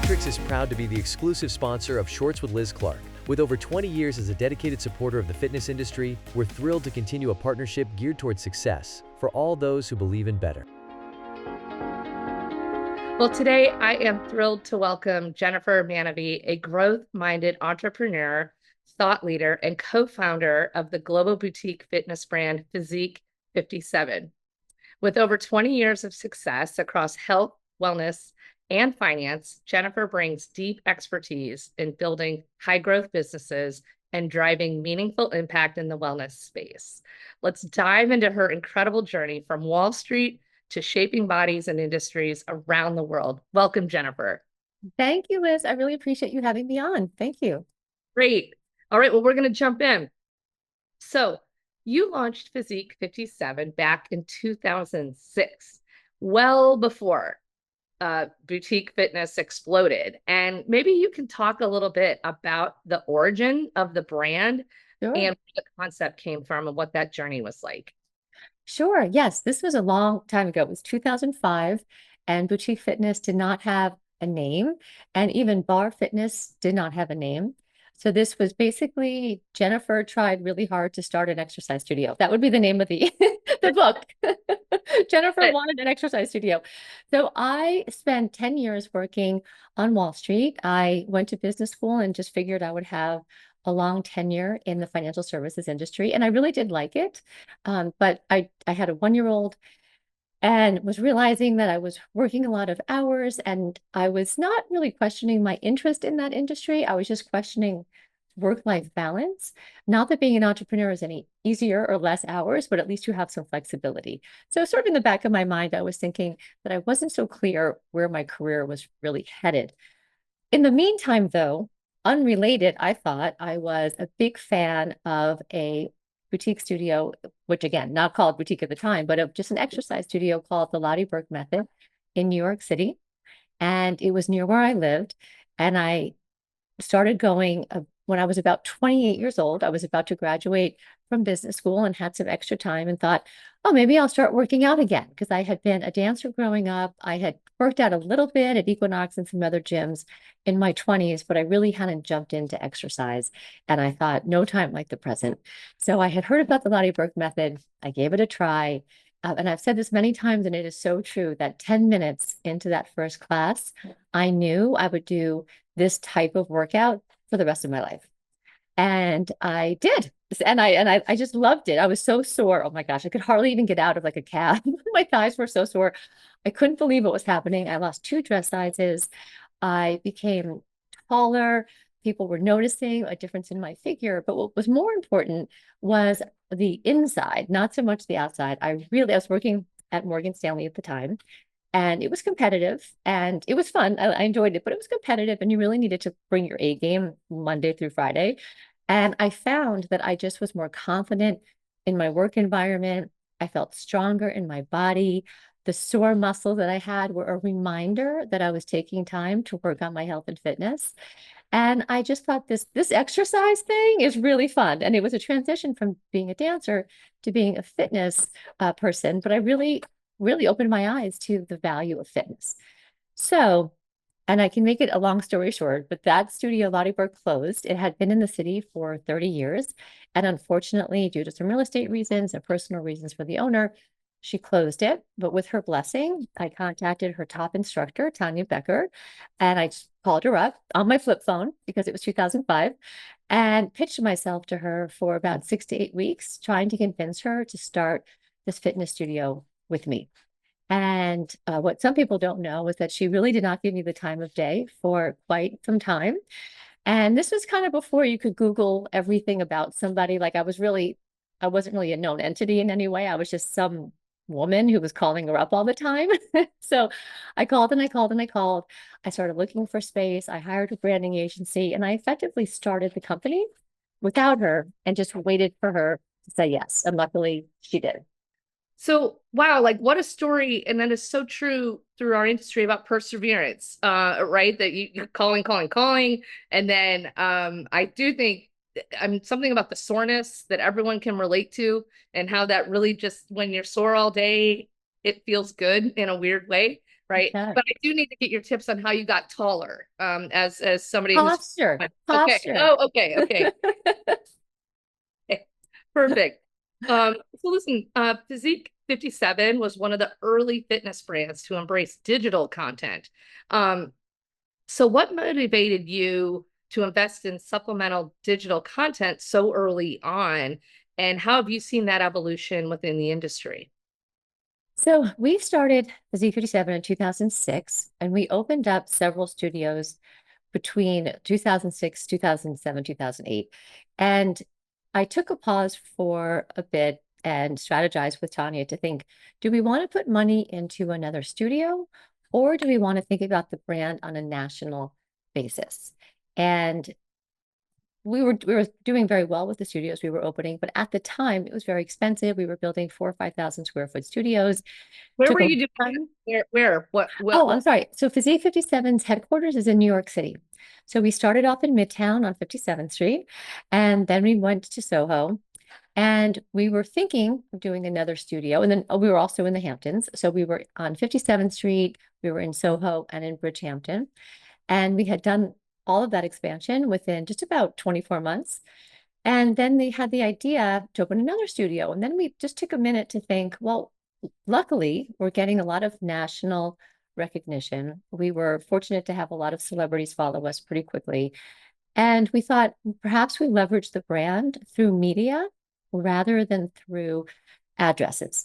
Matrix is proud to be the exclusive sponsor of Shorts with Liz Clark. With over 20 years as a dedicated supporter of the fitness industry, we're thrilled to continue a partnership geared towards success for all those who believe in better. Well, today I am thrilled to welcome Jennifer Maanavi, a growth-minded entrepreneur, thought leader, and co-founder of the global boutique fitness brand Physique 57. With over 20 years of success across health, wellness, and finance, Jennifer brings deep expertise in building high-growth businesses and driving meaningful impact in the wellness space. Let's dive into her incredible journey from Wall Street to shaping bodies and industries around the world. Welcome, Jennifer. Thank you, Liz. I really appreciate you having me on. Thank you. Great. All right, well, we're going to jump in. So you launched Physique 57 back in 2006, well before boutique fitness exploded. And maybe you can talk a little bit about the origin of the brand Sure. and where the concept came from and what that journey was like. Sure. Yes, this was a long time ago. It was 2005, and boutique fitness did not have a name, and even bar fitness did not have a name. So this was basically Jennifer tried really hard to start an exercise studio. That would be the name of the the book. Jennifer wanted an exercise studio. So I spent 10 years working on Wall Street. I went to business school and just figured I would have a long tenure in the financial services industry. And I really did like it. But I had a 1-year-old and was realizing that I was working a lot of hours and I was not really questioning my interest in that industry. I was just questioning work-life balance. Not that being an entrepreneur is any easier or less hours, but at least you have some flexibility. So sort of in the back of my mind, I was thinking that I wasn't so clear where my career was really headed. In the meantime, though, unrelated, I thought I was a big fan of a boutique studio, which again, not called boutique at the time, but of just an exercise studio called the Lottie Burke Method in New York City. And it was near where I lived. And I started going when I was about 28 years old. I was about to graduate from business school and had some extra time and thought, oh, maybe I'll start working out again, because I had been a dancer growing up. I had worked out a little bit at Equinox and some other gyms in my 20s, but I really hadn't jumped into exercise. And I thought, no time like the present. So I had heard about the Lottie Burke Method. I gave it a try. And I've said this many times, and it is so true, that 10 minutes into that first class, I knew I would do this type of workout for the rest of my life. And I did. And I just loved it. I was so sore. Oh my gosh, I could hardly even get out of like a cab. My thighs were so sore. I couldn't believe what was happening. I lost 2 dress sizes. I became taller. People were noticing a difference in my figure. But what was more important was the inside, not so much the outside. I was working at Morgan Stanley at the time, and it was competitive and it was fun. I enjoyed it, but it was competitive and you really needed to bring your A game Monday through Friday. And I found that I just was more confident in my work environment. I felt stronger in my body. The sore muscles that I had were a reminder that I was taking time to work on my health and fitness. And I just thought this exercise thing is really fun. And it was a transition from being a dancer to being a fitness person. But I really opened my eyes to the value of fitness. So, and I can make it a long story short, but that studio, Lottie Burke, closed. It had been in the city for 30 years. And unfortunately, due to some real estate reasons and personal reasons for the owner, she closed it. But with her blessing, I contacted her top instructor, Tanya Becker, and I just called her up on my flip phone because it was 2005 and pitched myself to her for about 6 to 8 weeks, trying to convince her to start this fitness studio with me. And what some people don't know is that she really did not give me the time of day for quite some time. And this was kind of before you could Google everything about somebody. Like I wasn't really a known entity in any way. I was just some woman who was calling her up all the time. So I called and I called and I called. I started looking for space. I hired a branding agency and I effectively started the company without her and just waited for her to say yes. And luckily she did. So, wow, like what a story. And that is so true through our industry about perseverance, right? That you're calling. And then I do think something about the soreness that everyone can relate to and how that really just, when you're sore all day, it feels good in a weird way. right? Okay. But I do need to get your tips on how you got taller, as somebody who's Posture, okay. posture. Oh, okay. Okay, perfect. So listen, Physique 57 was one of the early fitness brands to embrace digital content. So what motivated you to invest in supplemental digital content so early on? And how have you seen that evolution within the industry? So we started Z57 in 2006, and we opened up several studios between 2006, 2007, 2008. And I took a pause for a bit and strategized with Tanya to think, do we want to put money into another studio, or do we want to think about the brand on a national basis? And we were doing very well with the studios we were opening, but at the time it was very expensive. We were building 4 or 5,000 square foot studios. Where Took were a you doing time. that? Where? Oh, I'm sorry. So Physique 57's headquarters is in New York City. So we started off in Midtown on 57th Street, and then we went to Soho. And we were thinking of doing another studio. And then we were also in the Hamptons. So we were on 57th Street, we were in Soho and in Bridgehampton. And we had done all of that expansion within just about 24 months. And then they had the idea to open another studio. And then we just took a minute to think, well, luckily, we're getting a lot of national recognition. We were fortunate to have a lot of celebrities follow us pretty quickly. And we thought perhaps we leverage the brand through media rather than through addresses,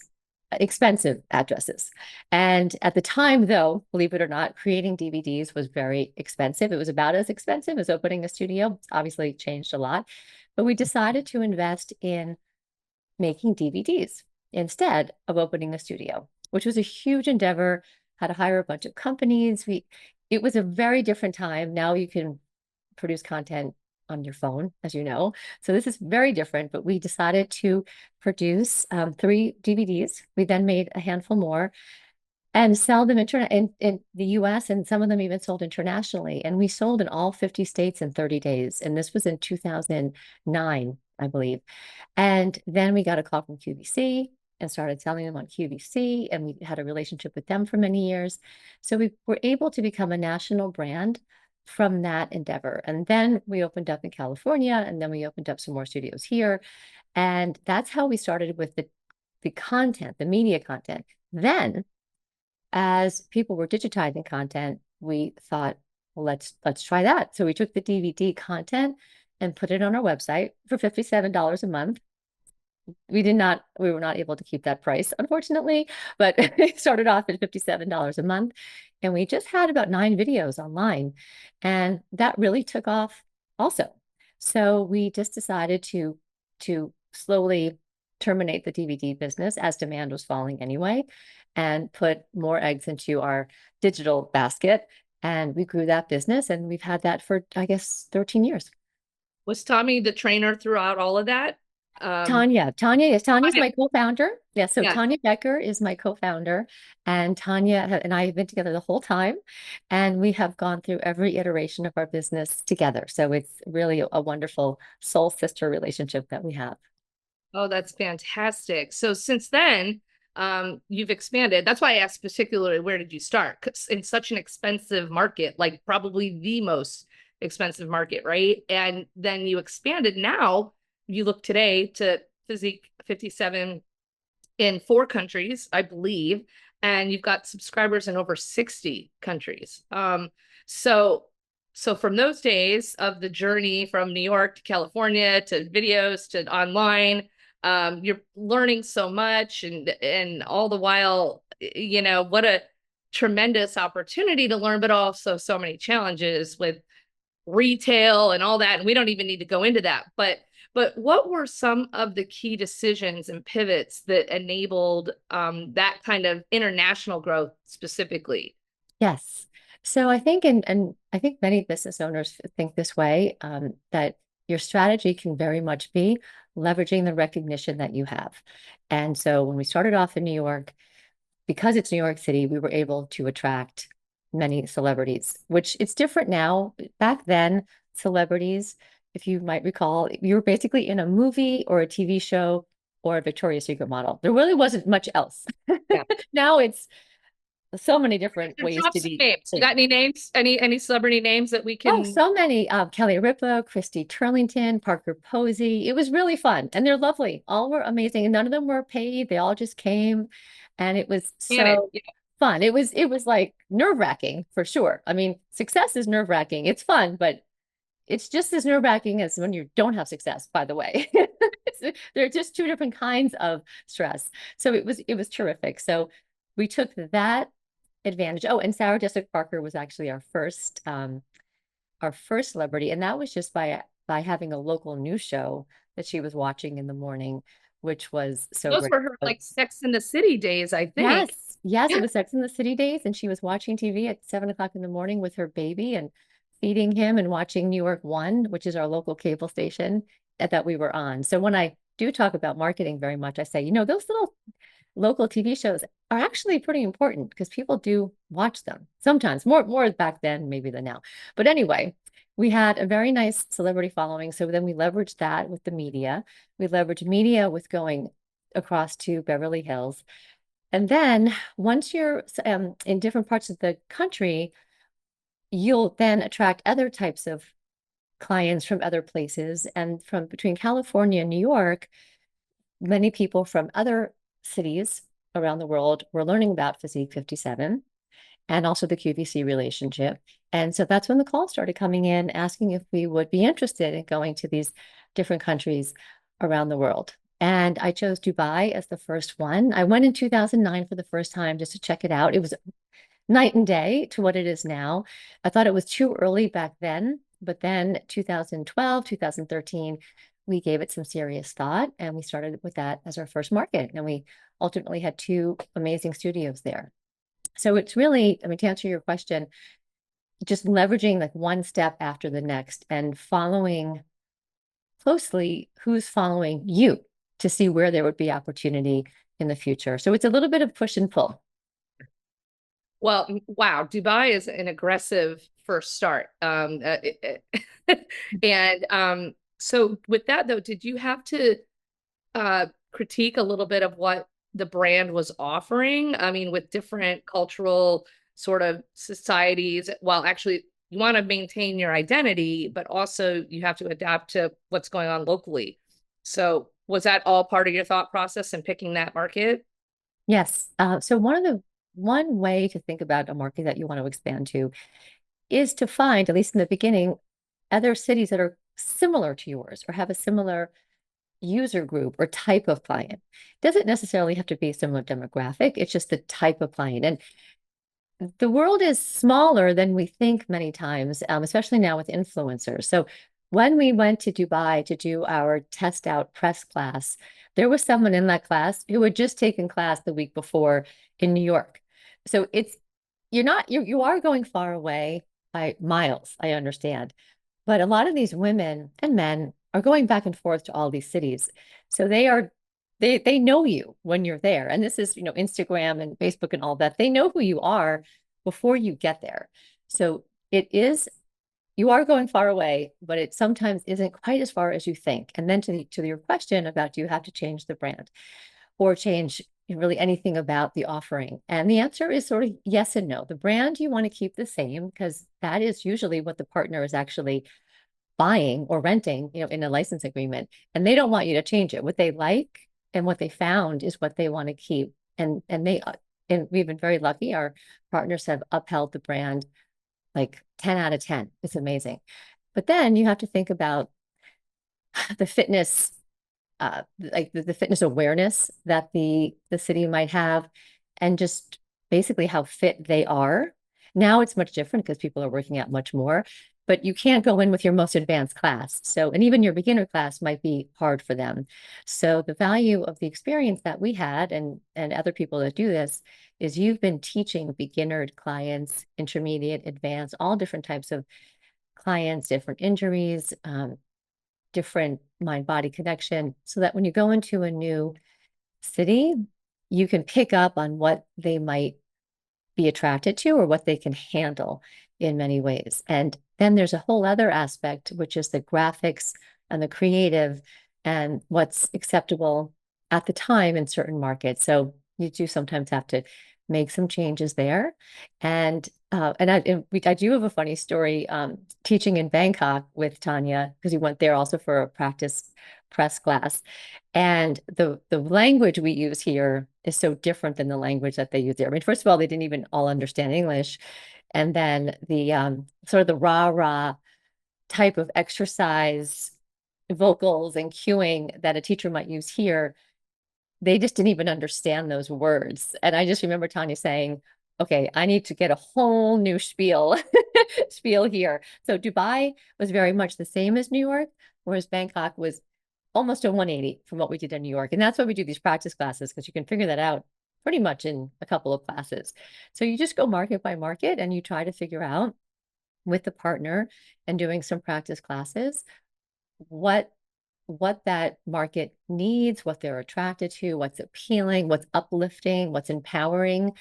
expensive addresses. And at the time, though, believe it or not, creating DVDs was very expensive. It was about as expensive as opening a studio. It's obviously changed a lot. But we decided to invest in making DVDs instead of opening a studio, which was a huge endeavor. Had to hire a bunch of companies. It was a very different time. Now you can produce content on your phone, as you know. So this is very different, but we decided to produce 3 DVDs. We then made a handful more and sell them in the US, and some of them even sold internationally. And we sold in all 50 states in 30 days. And this was in 2009, I believe. And then we got a call from QVC and started selling them on QVC. And we had a relationship with them for many years. So we were able to become a national brand from that endeavor. And then we opened up in California, and then we opened up some more studios here. And that's how we started with the content, the media content. Then as people were digitizing content, we thought, well, let's try that. So we took the DVD content and put it on our website for $57 a month. We were not able to keep that price, unfortunately, but it started off at $57 a month. And we just had about 9 videos online. And that really took off also. So we just decided to slowly terminate the DVD business as demand was falling anyway, and put more eggs into our digital basket. And we grew that business, and we've had that for, I guess, 13 years. Was Tommy the trainer throughout all of that? Tanya's my co-founder. Yeah, so Yeah. Tanya Becker is my co-founder, and Tanya and I have been together the whole time, and we have gone through every iteration of our business together. So it's really a wonderful soul sister relationship that we have. Oh, that's fantastic. So since then, you've expanded. That's why I asked particularly, where did you start? 'Cause in such an expensive market, like probably the most expensive market, right? And then you expanded. Now you look today to Physique 57 in 4 countries, I believe, and you've got subscribers in over 60 countries. So from those days of the journey from New York to California to videos to online, you're learning so much, and all the while, what a tremendous opportunity to learn, but also so many challenges with retail and all that. And we don't even need to go into that. But what were some of the key decisions and pivots that enabled that kind of international growth specifically? Yes. So I think, and I think many business owners think this way, that your strategy can very much be leveraging the recognition that you have. And so when we started off in New York, because it's New York City, we were able to attract many celebrities, which it's different now. Back then, celebrities, if you might recall, you were basically in a movie or a TV show or a Victoria's Secret model. There really wasn't much else. Yeah. Now it's so many different And ways drop to some be. names. You got any names? Any celebrity names that we Oh, can? so many. Kelly Ripa, Christy Turlington, Parker Posey. It was really fun. And they're lovely. All were amazing. And none of them were paid. They all just came. And it was Can it? so fun. It was like nerve-wracking for sure. I mean, success is nerve-wracking. It's fun, but it's just as nerve-wracking as when you don't have success, by the way. They're just two different kinds of stress. So it was terrific. So we took that advantage. Oh, and Sarah Jessica Parker was actually our first celebrity, and that was just by having a local news show that she was watching in the morning, which was so Those great. were her But like Sex in the City days, I think. yes, it Yeah. was Sex in the City days, and she was watching TV at 7 o'clock in the morning with her baby and feeding him and watching New York One, which is our local cable station that we were on. So when I do talk about marketing very much, I say, those little local TV shows are actually pretty important because people do watch them sometimes more back then maybe than now. But anyway, we had a very nice celebrity following. So then we leveraged that with the media. We leveraged media with going across to Beverly Hills. And then once you're in different parts of the country, you'll then attract other types of clients from other places. And from between California and New York, many people from other cities around the world were learning about Physique 57 and also the QVC relationship. And so that's when the calls started coming in, asking if we would be interested in going to these different countries around the world. And I chose Dubai as the first one. I went in 2009 for the first time just to check it out. It was night and day to what it is now. I thought it was too early back then, but then 2012, 2013, we gave it some serious thought and we started with that as our first market. And we ultimately had two amazing studios there. So it's really, I mean, to answer your question, just leveraging like one step after the next and following closely who's following you to see where there would be opportunity in the future. So it's a little bit of push and pull. Well, wow, Dubai is an aggressive first start. And so with that though, did you have to critique a little bit of what the brand was offering? I mean, with different cultural sort of societies, well, actually you want to maintain your identity, but also you have to adapt to what's going on locally. So was that all part of your thought process in picking that market? Yes. So one way to think about a market that you want to expand to is to find, at least in the beginning, other cities that are similar to yours or have a similar user group or type of client. Doesn't necessarily have to be a similar demographic. It's just the type of client. And the world is smaller than we think many times, especially now with influencers. So when we went to Dubai to do our test out press class, there was someone in that class who had just taken class the week before in New York. So you are going far away by miles, I understand. But a lot of these women and men are going back and forth to all these cities. So they know you when you're there. And this is, Instagram and Facebook and all that. They know who you are before you get there. So you are going far away, but it sometimes isn't quite as far as you think. And then to your question about do you have to change the brand or change really anything about the offering? And the answer is sort of yes and no. The brand you want to keep the same because that is usually what the partner is actually buying or renting, in a license agreement, and they don't want you to change it. What they like and what they found is what they want to keep. And we've been very lucky. Our partners have upheld the brand like 10 out of 10. It's amazing. But then you have to think about the fitness, like the fitness awareness that the city might have, and just basically how fit they are. Now it's much different because people are working out much more, but you can't go in with your most advanced class. So, and even your beginner class might be hard for them. So the value of the experience that we had and other people that do this is you've been teaching beginner clients, intermediate, advanced, all different types of clients, different injuries, different mind-body connection, so that when you go into a new city, you can pick up on what they might be attracted to or what they can handle in many ways. And then there's a whole other aspect, which is the graphics and the creative and what's acceptable at the time in certain markets. So you do sometimes have to make some changes there. And I do have a funny story teaching in Bangkok with Tanya, because we went there also for a practice press class. And the language we use here is so different than the language that they use there. I mean, first of all, they didn't even all understand English. And then the sort of the rah-rah type of exercise vocals and cueing that a teacher might use here, they just didn't even understand those words. And I just remember Tanya saying, okay, I need to get a whole new spiel here. So Dubai was very much the same as New York, whereas Bangkok was almost a 180 from what we did in New York. And that's why we do these practice classes, because you can figure that out pretty much in a couple of classes. So you just go market by market and you try to figure out with the partner and doing some practice classes what that market needs, what they're attracted to, what's appealing, what's uplifting, what's empowering,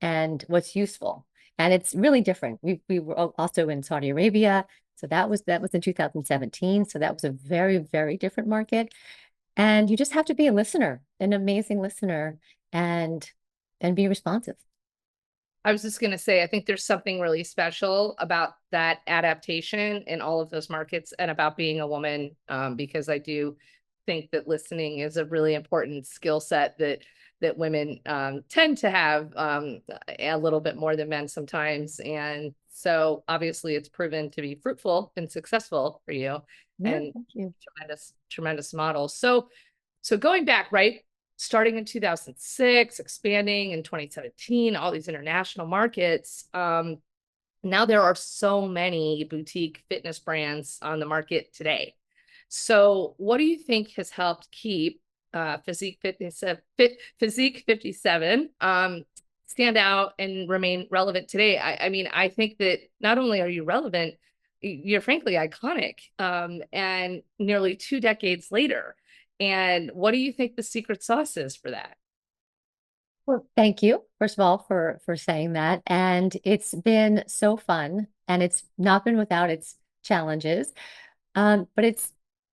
and what's useful. And it's really different. We were also in Saudi Arabia, so that was in 2017. So that was a very, very different market. And you just have to be a listener, an amazing listener, and be responsive. I was just going to say, I think there's something really special about that adaptation in all of those markets and about being a woman, because I do think that listening is a really important skill set that women tend to have a little bit more than men sometimes. And so obviously it's proven to be fruitful and successful for you. Yeah, And thank you. tremendous model. So going back, right? Starting in 2006, expanding in 2017, all these international markets. Now there are so many boutique fitness brands on the market today. So what do you think has helped keep Physique 57 stand out and remain relevant today? I mean, I think that not only are you relevant, you're frankly iconic, and nearly 2 decades later. And what do you think the secret sauce is for that? Well, thank you, first of all, for saying that. And it's been so fun, and it's not been without its challenges. But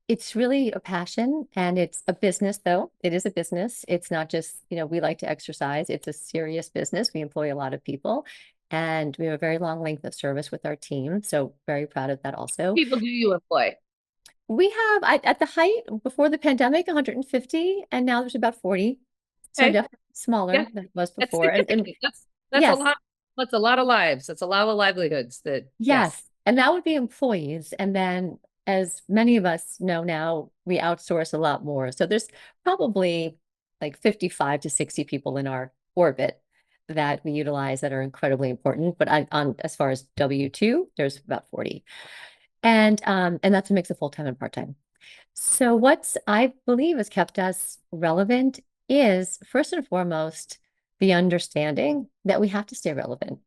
it's really a passion, and it's a business, though. It is a business. It's not just, we like to exercise. It's a serious business. We employ a lot of people, and we have a very long length of service with our team. So very proud of that also. People do you employ? We have at the height before the pandemic, 150, and now there's about 40. So Okay. definitely smaller Yeah, than it was that's before. And significant. That's a yes, lot. That's a lot of lives. That's a lot of livelihoods that, yes. yes. And that would be employees. And then, as many of us know now, we outsource a lot more. So there's probably like 55 to 60 people in our orbit that we utilize that are incredibly important. But on as far as W-2, there's about 40. And that's a mix of full-time and part-time. So what I believe has kept us relevant is first and foremost the understanding that we have to stay relevant.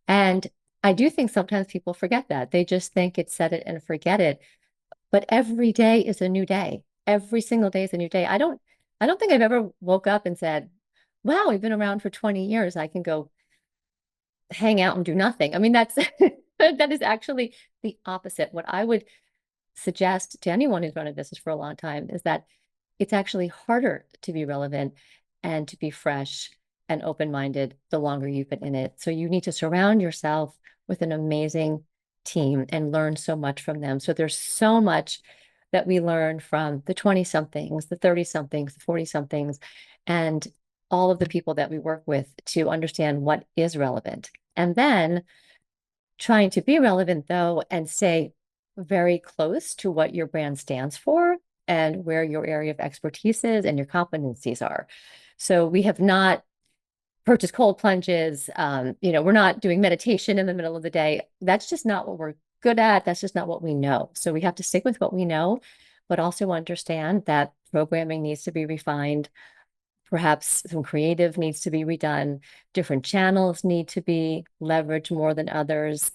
And I do think sometimes people forget that. They just think it's set it and forget it. But every day is a new day. Every single day is a new day. I don't think I've ever woke up and said, wow, we've been around for 20 years. I can go hang out and do nothing. I mean, that's that is actually the opposite. What I would suggest to anyone who's run a business for a long time is that it's actually harder to be relevant and to be fresh and open-minded the longer you've been in it. So you need to surround yourself with an amazing team and learn so much from them. So there's so much that we learn from the 20-somethings, the 30-somethings, the 40-somethings, and all of the people that we work with to understand what is relevant. And then trying to be relevant, though, and stay very close to what your brand stands for and where your area of expertise is and your competencies are. So we have not purchased cold plunges. We're not doing meditation in the middle of the day. That's just not what we're good at. That's just not what we know. So we have to stick with what we know, but also understand that programming needs to be refined. Perhaps some creative needs to be redone. Different channels need to be leveraged more than others.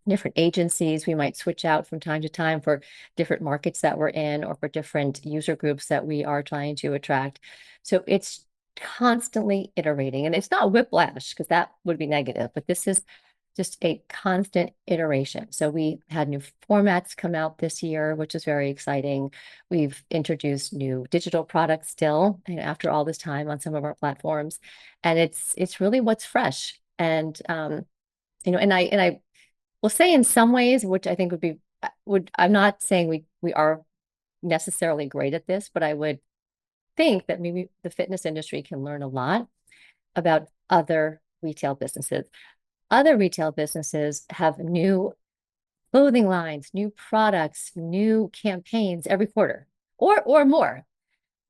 Different agencies we might switch out from time to time for different markets that we're in or for different user groups that we are trying to attract. So it's constantly iterating, and it's not whiplash because that would be negative, but this is just a constant iteration. So we had new formats come out this year, which is very exciting. We've introduced new digital products still, and after all this time on some of our platforms, and it's really what's fresh. And and I will say in some ways, which I think I'm not saying we are necessarily great at this, but I would think that maybe the fitness industry can learn a lot about other retail businesses. Other retail businesses have new clothing lines, new products, new campaigns every quarter or more.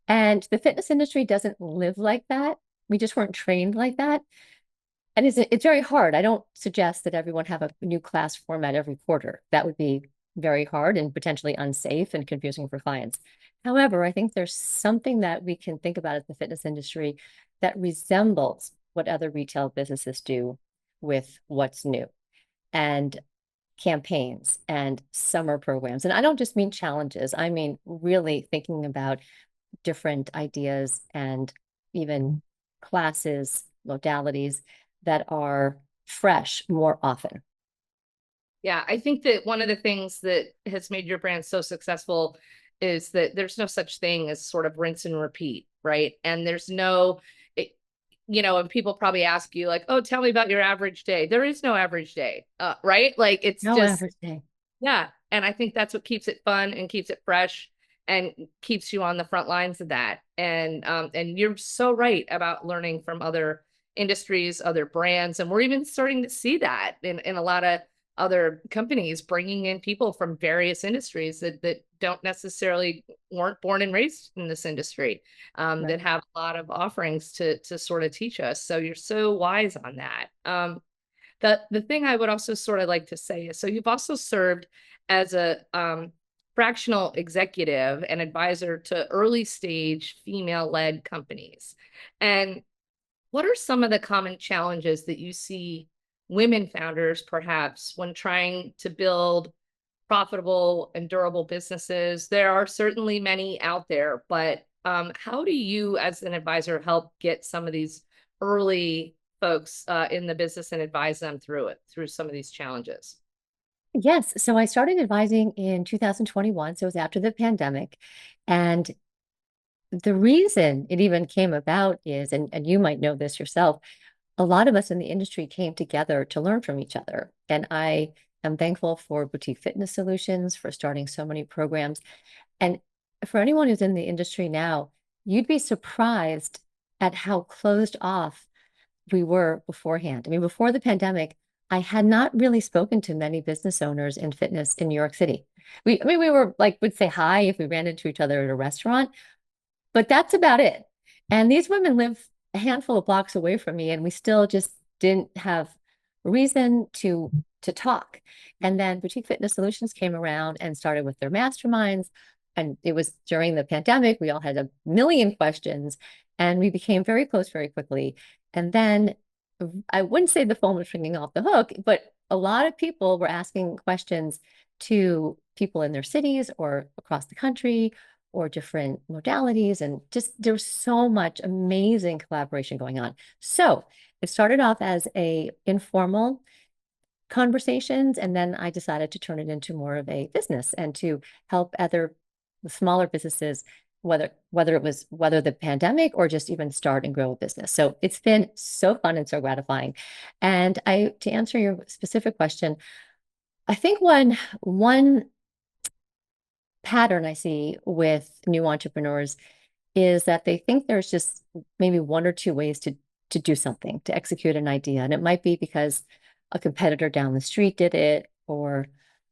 And the fitness industry doesn't live like that. We just weren't trained like that. And it's very hard. I don't suggest that everyone have a new class format every quarter. That would be very hard and potentially unsafe and confusing for clients. However, I think there's something that we can think about as the fitness industry that resembles what other retail businesses do with what's new and campaigns and summer programs. And I don't just mean challenges. I mean really thinking about different ideas and even classes, modalities that are fresh more often. Yeah, I think that one of the things that has made your brand so successful is that there's no such thing as sort of rinse and repeat, right? And there's no, and people probably ask you like, oh, tell me about your average day. There is no average day, right? Like it's No just, average day. yeah. And I think that's what keeps it fun and keeps it fresh and keeps you on the front lines of that. And you're so right about learning from other industries, other brands. And we're even starting to see that in a lot of other companies bringing in people from various industries that don't necessarily weren't born and raised in this industry, Right. that have a lot of offerings to sort of teach us. So you're so wise on that. The thing I would also sort of like to say is, so you've also served as a fractional executive and advisor to early stage female-led companies. And what are some of the common challenges that you see women founders perhaps when trying to build profitable and durable businesses? There are certainly many out there, but how do you as an advisor help get some of these early folks in the business and advise them through some of these challenges? Yes. So I started advising in 2021. So it was after the pandemic. And the reason it even came about is, and you might know this yourself, a lot of us in the industry came together to learn from each other. And I am thankful for Boutique Fitness Solutions for starting so many programs. And for anyone who's in the industry now, you'd be surprised at how closed off we were beforehand. I mean, before the pandemic, I had not really spoken to many business owners in fitness in New York City. We were like, would say hi if we ran into each other at a restaurant, but that's about it. And these women live a handful of blocks away from me, and we still just didn't have reason to talk. And then Boutique Fitness Solutions came around and started with their masterminds. And it was during the pandemic, we all had a million questions, and we became very close very quickly. And then I wouldn't say the phone was ringing off the hook, but a lot of people were asking questions to people in their cities or across the country or different modalities. And just there was so much amazing collaboration going on. So it started off as a informal conversations, and then I decided to turn it into more of a business and to help other smaller businesses, whether the pandemic or just even start and grow a business. So it's been so fun and so gratifying. And to answer your specific question, I think one pattern I see with new entrepreneurs is that they think there's just maybe one or two ways to do something, to execute an idea. And it might be because a competitor down the street did it, or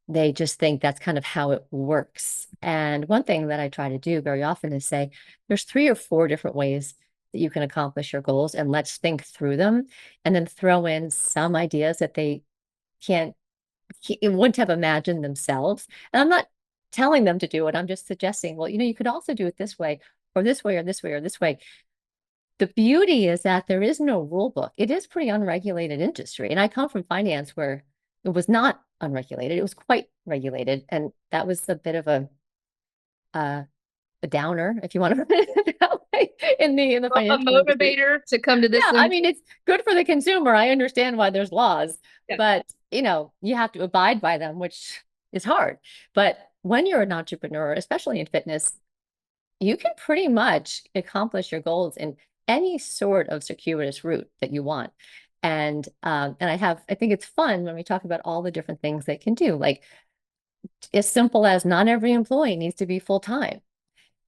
they just think that's kind of how it works. And one thing that I try to do very often is say, there's 3 or 4 different ways that you can accomplish your goals, and let's think through them, and then throw in some ideas that they wouldn't have imagined themselves. And I'm not telling them to do it. I'm just suggesting, well, you could also do it this way, or this way, or this way, or this way. The beauty is that there is no rule book. It is pretty unregulated industry. And I come from finance where it was not unregulated. It was quite regulated. And that was a bit of a downer, if you want to put it that in the A financial industry. motivator to come to this Yeah, I industry. mean, it's good for the consumer. I understand why there's laws, Yeah. but you have to abide by them, which is hard. But when you're an entrepreneur, especially in fitness, you can pretty much accomplish your goals in any sort of circuitous route that you want. And I think it's fun when we talk about all the different things they can do. Like as simple as not every employee needs to be full time.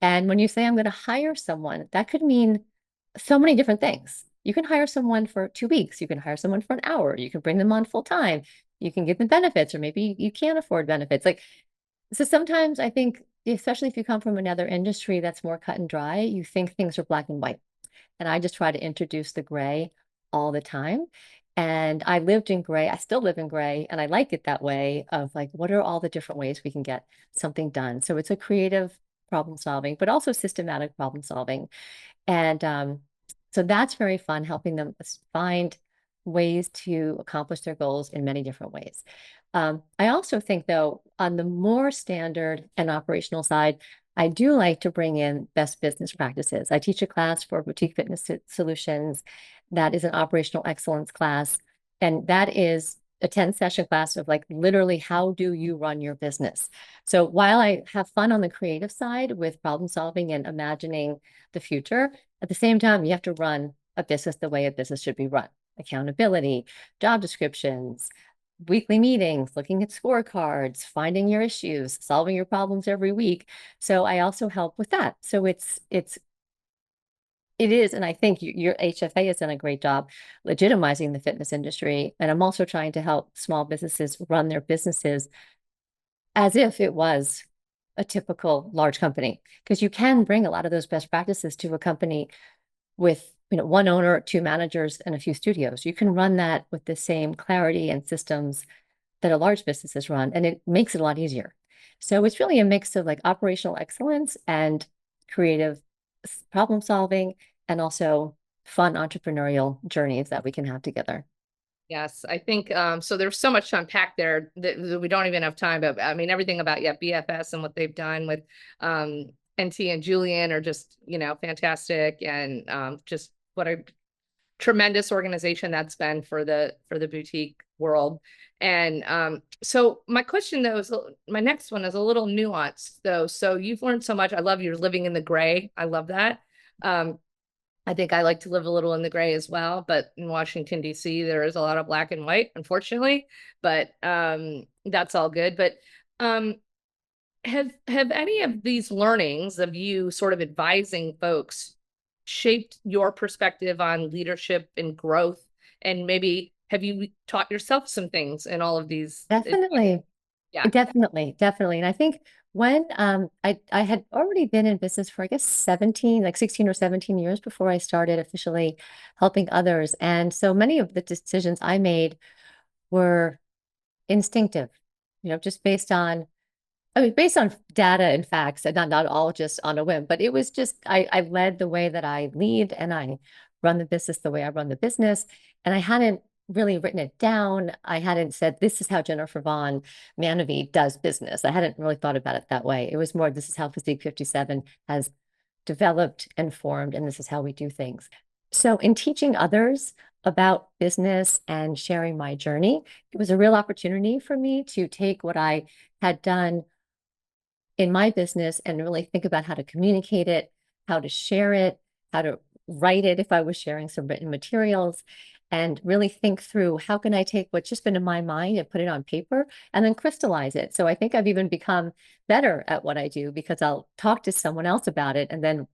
And when you say I'm going to hire someone, that could mean so many different things. You can hire someone for 2 weeks. You can hire someone for an hour. You can bring them on full time. You can give them benefits, or maybe you can't afford benefits. Like, so sometimes I think, especially if you come from another industry that's more cut and dry, you think things are black and white. And I just try to introduce the gray all the time. And I lived in gray. I still live in gray. And I like it that way of like, what are all the different ways we can get something done? So it's a creative problem solving, but also systematic problem solving. And so that's very fun, helping them find ways to accomplish their goals in many different ways. I also think, though, on the more standard and operational side, I do like to bring in best business practices. I teach a class for boutique fitness solutions that is an operational excellence class. And that is a 10-session class of like literally how do you run your business? So while I have fun on the creative side with problem solving and imagining the future, at the same time, you have to run a business the way a business should be run. Accountability, job descriptions, weekly meetings, looking at scorecards, finding your issues, solving your problems every week. So I also help with that. So it is, and I think your HFA has done a great job legitimizing the fitness industry. And I'm also trying to help small businesses run their businesses as if it was a typical large company, because you can bring a lot of those best practices to a company with one owner, two managers, and a few studios. You can run that with the same clarity and systems that a large business is run, and it makes it a lot easier. So it's really a mix of like operational excellence and creative problem solving, and also fun entrepreneurial journeys that we can have together. Yes, I think so. There's so much to unpack there that we don't even have time. But I mean, everything about BFS and what they've done with NT and Julian are just fantastic, and just what a tremendous organization that's been for the boutique world. And so my question though is, my next one is a little nuanced though. So you've learned so much. I love you're living in the gray. I love that. I think I like to live a little in the gray as well, but in Washington, D.C., there is a lot of black and white, unfortunately, but that's all good. But have any of these learnings of you sort of advising folks shaped your perspective on leadership and growth? And maybe have you taught yourself some things in all of these? Definitely. Yeah. Definitely. And I think when I had already been in business for I guess 16 or 17 years before I started officially helping others. And so many of the decisions I made were instinctive, just based on data and facts, and not all just on a whim, but it was just I led the way that I lead, and I run the business the way I run the business. And I hadn't really written it down. I hadn't said, this is how Jennifer Von Maanavi does business. I hadn't really thought about it that way. It was more, this is how Physique 57 has developed and formed, and this is how we do things. So in teaching others about business and sharing my journey, it was a real opportunity for me to take what I had done in my business and really think about how to communicate it, how to share it, how to write it if I was sharing some written materials, and really think through how can I take what's just been in my mind and put it on paper and then crystallize it. So I think I've even become better at what I do because I'll talk to someone else about it and then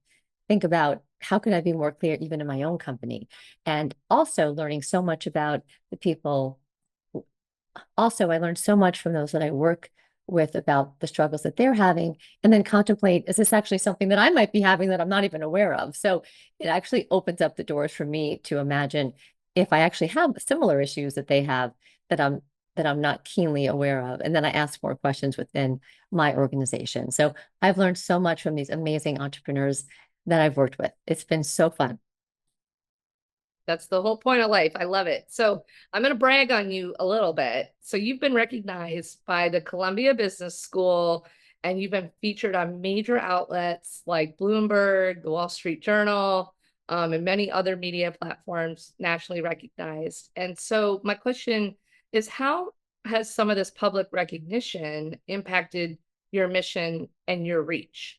think about how can I be more clear even in my own company. And also learning so much about the people. Also, I learned so much from those that I work with about the struggles that they're having, and then contemplate, is this actually something that I might be having that I'm not even aware of? So it actually opens up the doors for me to imagine if I actually have similar issues that they have that I'm not keenly aware of. And then I ask more questions within my organization. So I've learned so much from these amazing entrepreneurs that I've worked with. It's been so fun. That's the whole point of life. I love it. So I'm going to brag on you a little bit. So you've been recognized by the Columbia Business School and you've been featured on major outlets like Bloomberg, the Wall Street Journal, and many other media platforms nationally recognized. And so my question is, how has some of this public recognition impacted your mission and your reach?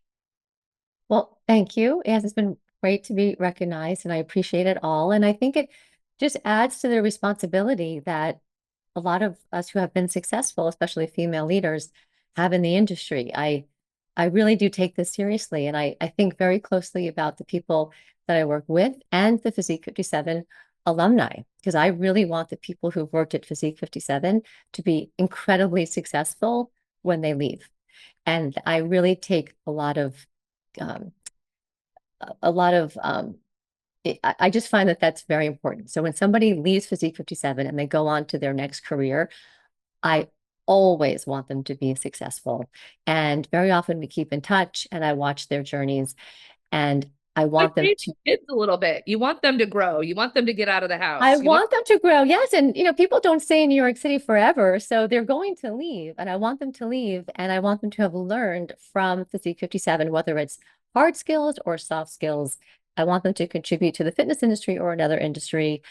Well, thank you. Yes, it's been great to be recognized, and I appreciate it all. And I think it just adds to the responsibility that a lot of us who have been successful, especially female leaders, have in the industry. I really do take this seriously, and I think very closely about the people that I work with and the Physique 57 alumni, because I really want the people who've worked at Physique 57 to be incredibly successful when they leave. And I really take um, a lot of I just find that that's very important. So when somebody leaves Physique 57 and they go on to their next career, I always want them to be successful. And very often we keep in touch and I watch their journeys and I Like want them raise to kids a little bit. You want them to grow. You want them to get out of the I house. You want want them to grow. Yes. And, people don't stay in New York City forever. So they're going to leave. And I want them to leave. And I want them to have learned from Physique 57, whether it's hard skills or soft skills. I want them to contribute to the fitness industry or another industry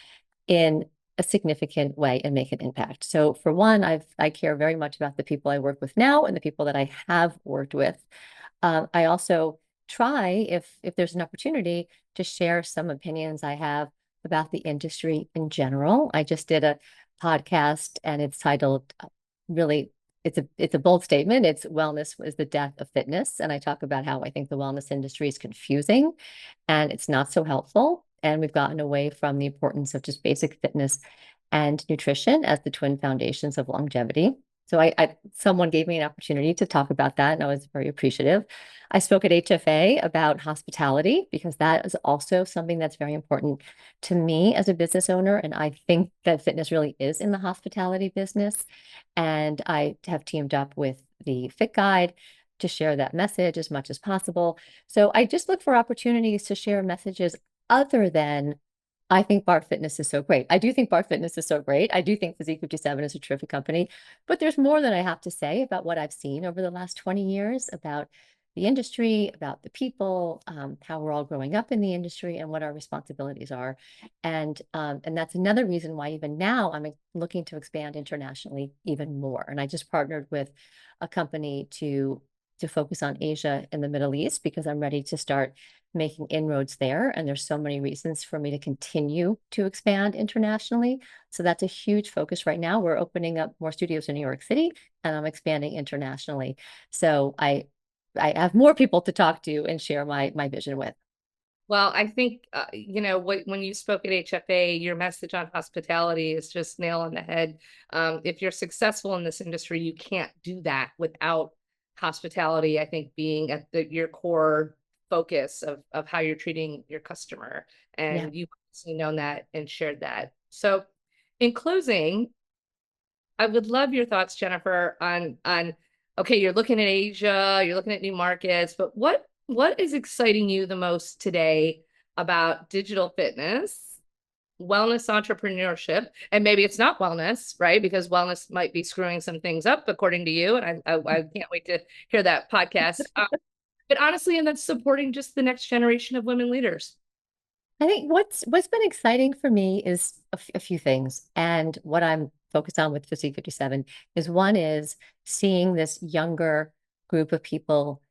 in a significant way and make an impact. So for one, I care very much about the people I work with now and the people that I have worked with. I also try, if there's an opportunity, to share some opinions I have about the industry in general. I just did a podcast and it's titled really it's a bold statement. It's wellness is the death of fitness. And I talk about how I think the wellness industry is confusing and it's not so helpful. And we've gotten away from the importance of just basic fitness and nutrition as the twin foundations of longevity. So someone gave me an opportunity to talk about that, and I was very appreciative. I spoke at HFA about hospitality because that is also something that's very important to me as a business owner. And I think that fitness really is in the hospitality business. And I have teamed up with the Fit Guide to share that message as much as possible. So I just look for opportunities to share messages other than I think Bar Fitness is so great. I do think Bar Fitness is so great. I do think Physique 57 is a terrific company, but there's more that I have to say about what I've seen over the last 20 years about the industry, about the people, how we're all growing up in the industry and what our responsibilities are. And that's another reason why even now I'm looking to expand internationally even more. And I just partnered with a company to focus on Asia and the Middle East because I'm ready to start making inroads there. And there's so many reasons for me to continue to expand internationally. So that's a huge focus right now. We're opening up more studios in New York City and I'm expanding internationally. So I have more people to talk to and share my vision with. Well, I think, when you spoke at HFA, your message on hospitality is just nail on the head. If you're successful in this industry, you can't do that without hospitality, I think, being at your core focus of how you're treating your customer. Yeah. And you've obviously known that and shared that. So in closing, I would love your thoughts, Jennifer, on okay, you're looking at Asia, you're looking at new markets, but what is exciting you the most today about digital fitness, wellness entrepreneurship, and maybe it's not wellness, right? Because wellness might be screwing some things up, according to you, and I can't wait to hear that podcast. But honestly, and that's supporting just the next generation of women leaders. I think what's been exciting for me is a few things. And what I'm focused on with Physique 57 is one is seeing this younger group of people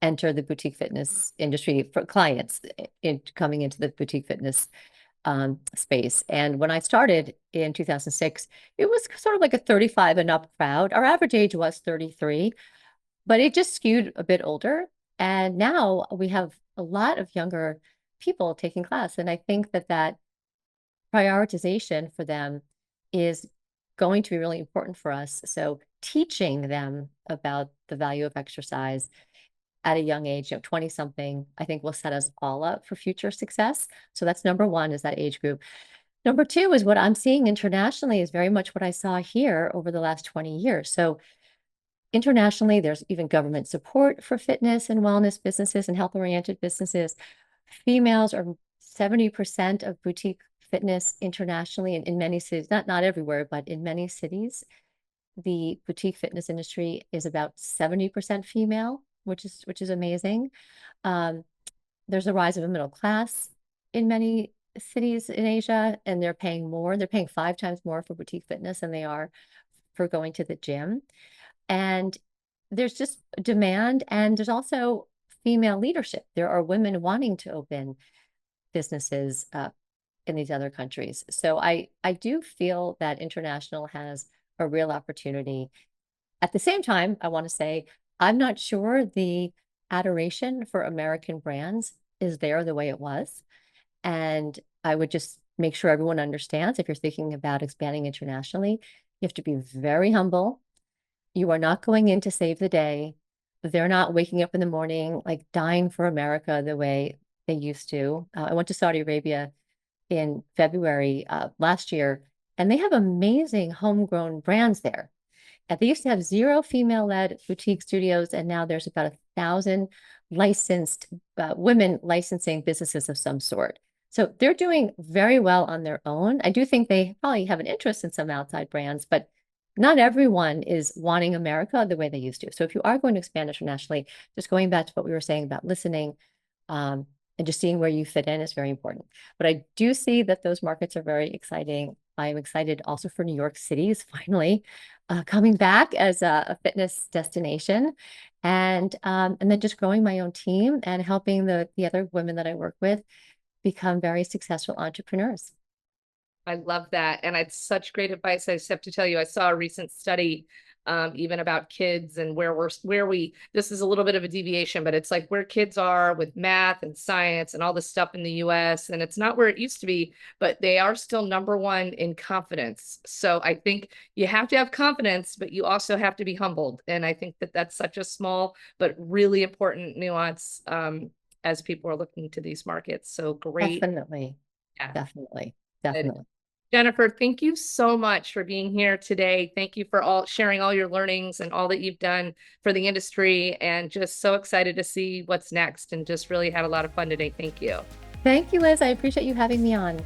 enter the boutique fitness industry for clients coming into the boutique fitness space. And when I started in 2006, it was sort of like a 35 and up crowd. Our average age was 33, but it just skewed a bit older. And now we have a lot of younger people taking class. And I think that prioritization for them is going to be really important for us. So teaching them about the value of exercise at a young age, 20 something, I think will set us all up for future success. So that's number one, is that age group. Number two is what I'm seeing internationally is very much what I saw here over the last 20 years. So internationally, there's even government support for fitness and wellness businesses and health-oriented businesses. Females are 70% of boutique fitness internationally in many cities, not everywhere, but in many cities. the boutique fitness industry is about 70% female, which is amazing. There's a rise of a middle class in many cities in Asia, and they're paying more. They're paying 5 times more for boutique fitness than they are for going to the gym. And there's just demand, and there's also female leadership. There are women wanting to open businesses in these other countries. So I do feel that international has a real opportunity. At the same time, I want to say I'm not sure the adoration for American brands is there the way it was. And I would just make sure everyone understands, if you're thinking about expanding internationally, you have to be very humble. You are not going in to save the day. They're not waking up in the morning like dying for America the way they used to. I went to Saudi Arabia in February last year, and they have amazing homegrown brands there. And they used to have 0 female-led boutique studios, and now there's about 1,000 licensed women licensing businesses of some sort. So they're doing very well on their own. I do think they probably have an interest in some outside brands, but not everyone is wanting America the way they used to. So if you are going to expand internationally, just going back to what we were saying about listening, and just seeing where you fit in is very important. But I do see that those markets are very exciting. I'm excited also for New York City is finally coming back as a fitness destination, and then just growing my own team and helping the other women that I work with become very successful entrepreneurs. I love that. And it's such great advice. I just have to tell you, I saw a recent study even about kids and this is a little bit of a deviation, but it's like where kids are with math and science and all this stuff in the US. And it's not where it used to be, but they are still #1 in confidence. So I think you have to have confidence, but you also have to be humbled. And I think that that's such a small, but really important nuance as people are looking to these markets. So great. Definitely. Yeah. Definitely. Definitely. Jennifer, thank you so much for being here today. Thank you for sharing all your learnings and all that you've done for the industry, and just so excited to see what's next, and just really had a lot of fun today. Thank you. Thank you, Liz. I appreciate you having me on.